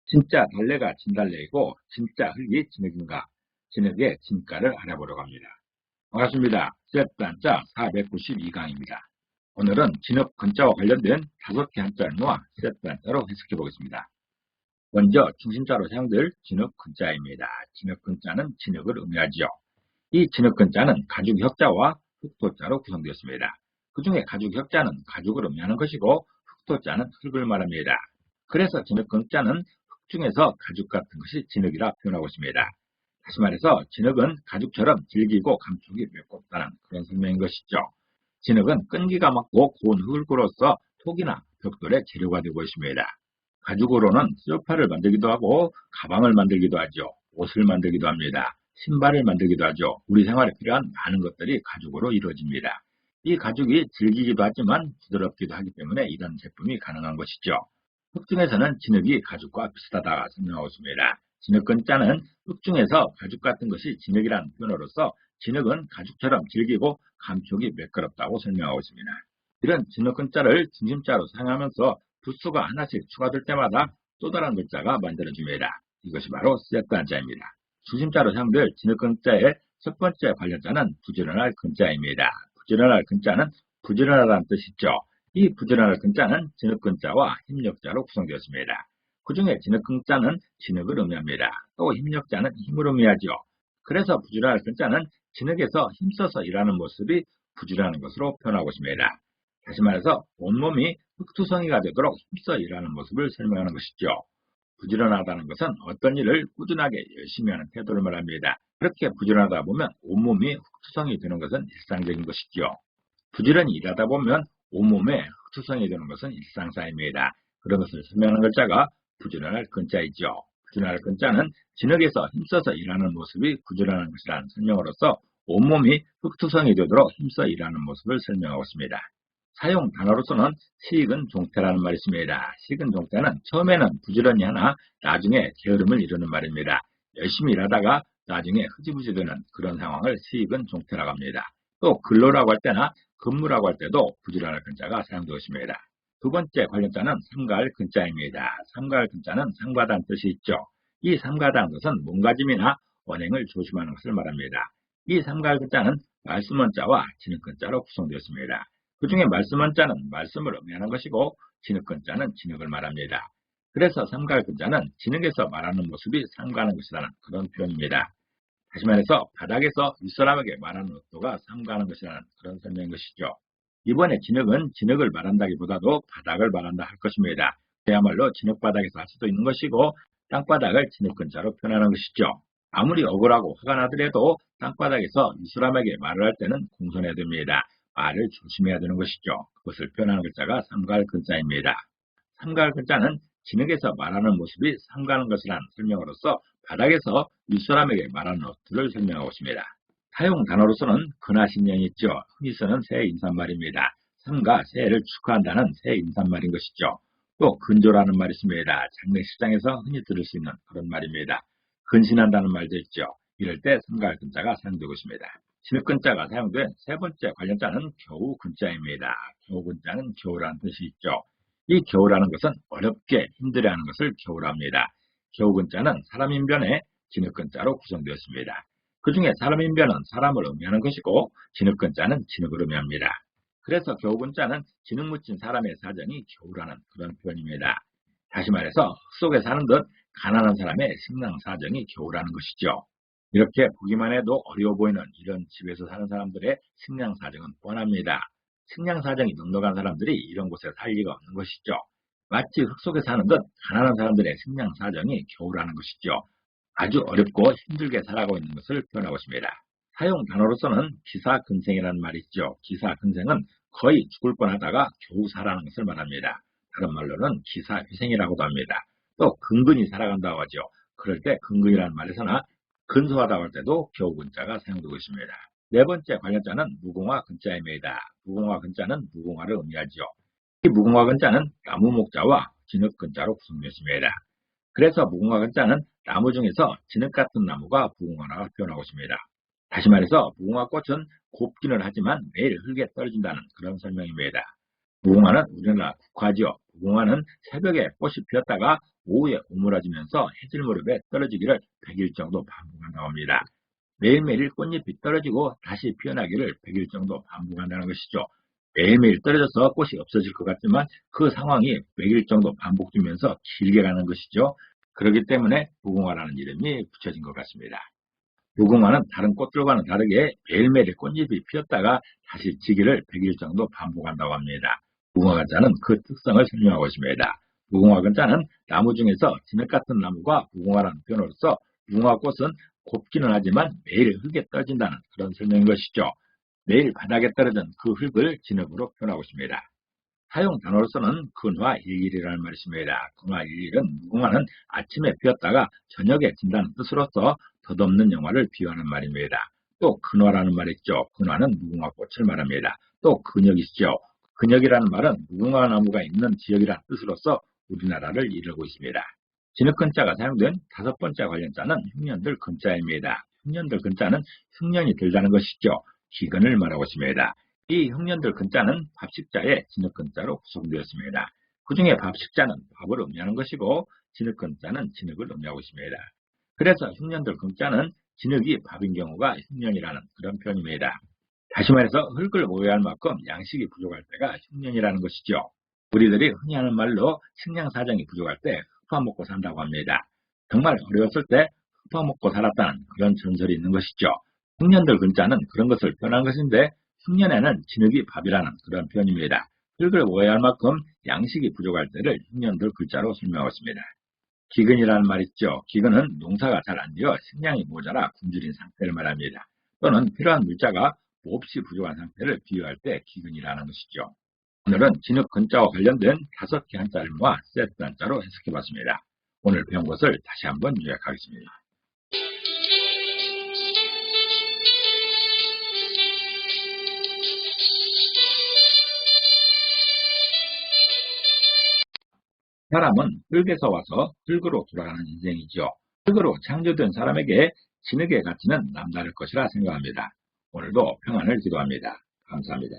진짜 달래가 진달래이고 진짜 흙이 진흙인가? 진흙의 진가를 알아보려고 합니다. 반갑습니다. 셋단자 492강입니다. 오늘은 진흙 근자와 관련된 5개 한자를 모아 셋단자로 해석해 보겠습니다. 먼저 중심자로 사용될 진흙 근자입니다. 진흙 근자는 진흙을 의미하지요. 이 진흙 근자는 가죽 혁자와 흙토자로 구성되었습니다. 그 중에 가죽 혁자는 가죽을 의미하는 것이고 흙토자는 흙을 말합니다. 그래서 진흙 근자는 흙 중에서 가죽 같은 것이 진흙이라 표현하고 있습니다. 다시 말해서 진흙은 가죽처럼 질기고 감촉이 매끄럽다는 그런 설명인 것이죠. 진흙은 끈기가 많고 고운 흙으로서 톡이나 벽돌의 재료가 되고 있습니다. 가죽으로는 소파를 만들기도 하고 가방을 만들기도 하죠. 옷을 만들기도 합니다. 신발을 만들기도 하죠. 우리 생활에 필요한 많은 것들이 가죽으로 이루어집니다. 이 가죽이 질기기도 하지만 부드럽기도 하기 때문에 이런 제품이 가능한 것이죠. 흙 중에서는 진흙이 가죽과 비슷하다고 설명하고 있습니다. 진흙 근자는 흙 중에서 가죽 같은 것이 진흙이라는 표현으로서 진흙은 가죽처럼 질기고 감촉이 매끄럽다고 설명하고 있습니다. 이런 진흙 근자를 중심자로 사용하면서 부수가 하나씩 추가될 때마다 또 다른 글자가 만들어집니다. 이것이 바로 셋단자입니다. 중심자로 사용될 진흙 근자의 첫 번째 관련자는 부지런할 근자입니다. 부지런할 근자는 부지런하다는 뜻이죠. 이 부지런할 근자는 진흙 근자와 힘력자로 구성되었습니다. 그 중에 진흙 근자는 진흙을 의미합니다. 또 힘력자는 힘을 의미하죠. 그래서 부지런할 근자는 진흙에서 힘써서 일하는 모습이 부지런한 것으로 표현하고 있습니다. 다시 말해서 온몸이 흙투성이가 되도록 힘써 일하는 모습을 설명하는 것이죠. 부지런하다는 것은 어떤 일을 꾸준하게 열심히 하는 태도를 말합니다. 그렇게 부지런하다 보면 온몸이 흙투성이 되는 것은 일상적인 것이죠. 부지런히 일하다 보면 온몸에 흙투성이 되는 것은 일상사입니다. 그런 것을 설명하는 글자가 부지런할 근자이죠. 부지런할 근자는 진흙에서 힘써서 일하는 모습이 부지런한 것이라는 설명으로서 온몸이 흙투성이 되도록 힘써 일하는 모습을 설명하고 있습니다. 사용 단어로서는 식은 종태라는 말이 있습니다. 식은 종태는 처음에는 부지런히 하나 나중에 게으름을 이루는 말입니다. 열심히 일하다가 나중에 흐지부지 되는 그런 상황을 식은 종태라고 합니다. 또 근로라고 할 때나 근무라고 할 때도 부지런할 근자가 사용되고 있습니다. 두 번째 관련자는 삼가할 근자입니다. 삼가할 근자는 상바다는 뜻이 있죠. 이 삼가다는 것은 몸가짐이나 언행을 조심하는 것을 말합니다. 이 삼가할 근자는 말씀원자와 진흙근자로 구성되었습니다. 그 중에 말씀원자는 말씀을 의미하는 것이고 진흙근자는 진흙을 말합니다. 그래서 삼가할 근자는 진흙에서 말하는 모습이 삼가하는 것이라는 그런 표현입니다. 다시 말해서 바닥에서 윗사람에게 말하는 의도가 삼가하는 것이라는 그런 설명인 것이죠. 이번에 진흙은 진흙을 말한다기보다도 바닥을 말한다 할 것입니다. 그야말로 진흙바닥에서 할 수도 있는 것이고 땅바닥을 진흙근자로 표현하는 것이죠. 아무리 억울하고 화가 나더라도 땅바닥에서 윗사람에게 말을 할 때는 공손해야 됩니다. 말을 조심해야 되는 것이죠. 그것을 표현하는 글자가 삼가할 근자입니다. 삼가할 근자는 진흙에서 말하는 모습이 삼가하는 것이라는 설명으로서 바닥에서 윗사람에게 말하는 어투를 설명하고 있습니다. 사용 단어로서는 근하신년이 있죠. 흔히 쓰는 새 인사말입니다. 삼가 새해를 축하한다는 새 인사말인 것이죠. 또 근조라는 말이 있습니다. 장례식장에서 흔히 들을 수 있는 그런 말입니다. 근신한다는 말도 있죠. 이럴 때 삼가할 근자가 사용되고 있습니다. 진흙근자가 사용된 세 번째 관련자는 겨우 근자입니다. 겨우 근자는 겨우라는 뜻이 있죠. 이 겨우라는 것은 어렵게 힘들어하는 것을 겨우랍니다. 겨우 근자는 사람 인변에 진흙근자로 구성되었습니다. 그 중에 사람 인변은 사람을 의미하는 것이고 진흙근자는 진흙을 의미합니다. 그래서 겨우 근자는 진흙 묻힌 사람의 사정이 겨우라는 그런 표현입니다. 다시 말해서 흙 속에 사는 듯 가난한 사람의 식량 사정이 겨우라는 것이죠. 이렇게 보기만 해도 어려워 보이는 이런 집에서 사는 사람들의 식량 사정은 뻔합니다. 식량 사정이 넉넉한 사람들이 이런 곳에 살 리가 없는 것이죠. 마치 흙 속에 사는 듯 가난한 사람들의 식량 사정이 겨우라는 것이죠. 아주 어렵고 힘들게 살아가고 있는 것을 표현하고 있습니다. 사용 단어로서는 기사근생이라는 말이 있죠. 기사근생은 거의 죽을 뻔하다가 겨우 살아가는 것을 말합니다. 다른 말로는 기사회생이라고도 합니다. 또 근근히 살아간다고 하죠. 그럴 때 근근이라는 말에서나 근소하다고 할 때도 겨우 근자가 사용되고 있습니다. 네 번째 관련자는 무궁화 근자입니다. 무궁화 근자는 무궁화를 의미하죠. 이 무궁화 근자는 나무 목자와 진흙 근자로 구성되었습니다. 그래서 무궁화 근자는 나무 중에서 진흙 같은 나무가 무궁화라고 표현하고 있습니다. 다시 말해서 무궁화 꽃은 곱기는 하지만 매일 흙에 떨어진다는 그런 설명입니다. 무궁화는 우리나라 국화지요. 무궁화는 새벽에 꽃이 피었다가 오후에 오므라지면서 해질 무렵에 떨어지기를 100일 정도 반복한다고 합니다. 매일매일 꽃잎이 떨어지고 다시 피어나기를 100일 정도 반복한다는 것이죠. 매일매일 떨어져서 꽃이 없어질 것 같지만 그 상황이 100일 정도 반복되면서 길게 가는 것이죠. 그렇기 때문에 무궁화라는 이름이 붙여진 것 같습니다. 무궁화는 다른 꽃들과는 다르게 매일매일 꽃잎이 피었다가 다시 지기를 100일 정도 반복한다고 합니다. 무궁화 글자는 그 특성을 설명하고 있습니다. 무궁화 글자는 나무 중에서 진흙 같은 나무가 무궁화라는 표현으로서 무궁화꽃은 곱기는 하지만 매일 흙에 떨어진다는 그런 설명인 것이죠. 매일 바닥에 떨어진 그 흙을 진흙으로 표현하고 있습니다. 사용 단어로서는 근화일일이라는 말이 있습니다. 근화일일은 무궁화는 아침에 피었다가 저녁에 진다는 뜻으로서 덧없는 영화를 비유하는 말입니다. 또 근화라는 말이 있죠. 근화는 무궁화꽃을 말합니다. 또 근역이시죠. 근역이라는 말은 무궁화 나무가 있는 지역이라는 뜻으로서 우리나라를 이루고 있습니다. 진흙근자가 사용된 5번째 관련자는 흉년들 근자입니다. 흉년들 근자는 흉년이 들다는 것이죠. 기근을 말하고 있습니다. 이 흉년들 근자는 밥식자의 진흙근자로 구성되었습니다. 그 중에 밥식자는 밥을 의미하는 것이고 진흙근자는 진흙을 의미하고 있습니다. 그래서 흉년들 근자는 진흙이 밥인 경우가 흉년이라는 그런 표현입니다. 다시 말해서 흙을 오해할 만큼 양식이 부족할 때가 흉년이라는 것이죠. 우리들이 흔히 하는 말로 식량 사정이 부족할 때 흙파 먹고 산다고 합니다. 정말 어려웠을 때 흙파 먹고 살았다는 그런 전설이 있는 것이죠. 흉년들 근자는 그런 것을 표현한 것인데 흉년에는 진흙이 밥이라는 그런 표현입니다. 흙을 오해할 만큼 양식이 부족할 때를 흉년들 글자로 설명하고 있습니다. 기근이라는 말 있죠. 기근은 농사가 잘 안 되어 식량이 모자라 굶주린 상태를 말합니다. 또는 필요한 물자가 몹시 부족한 상태를 비유할 때 기근이라는 것이죠. 오늘은 진흙 근자와 관련된 5개 한자를 모아 세트 한자로 해석해봤습니다. 오늘 배운 것을 다시 한번 요약하겠습니다. 사람은 흙에서 와서 흙으로 돌아가는 인생이죠. 흙으로 창조된 사람에게 진흙의 가치는 남다를 것이라 생각합니다. 오늘도 평안을 기도합니다. 감사합니다.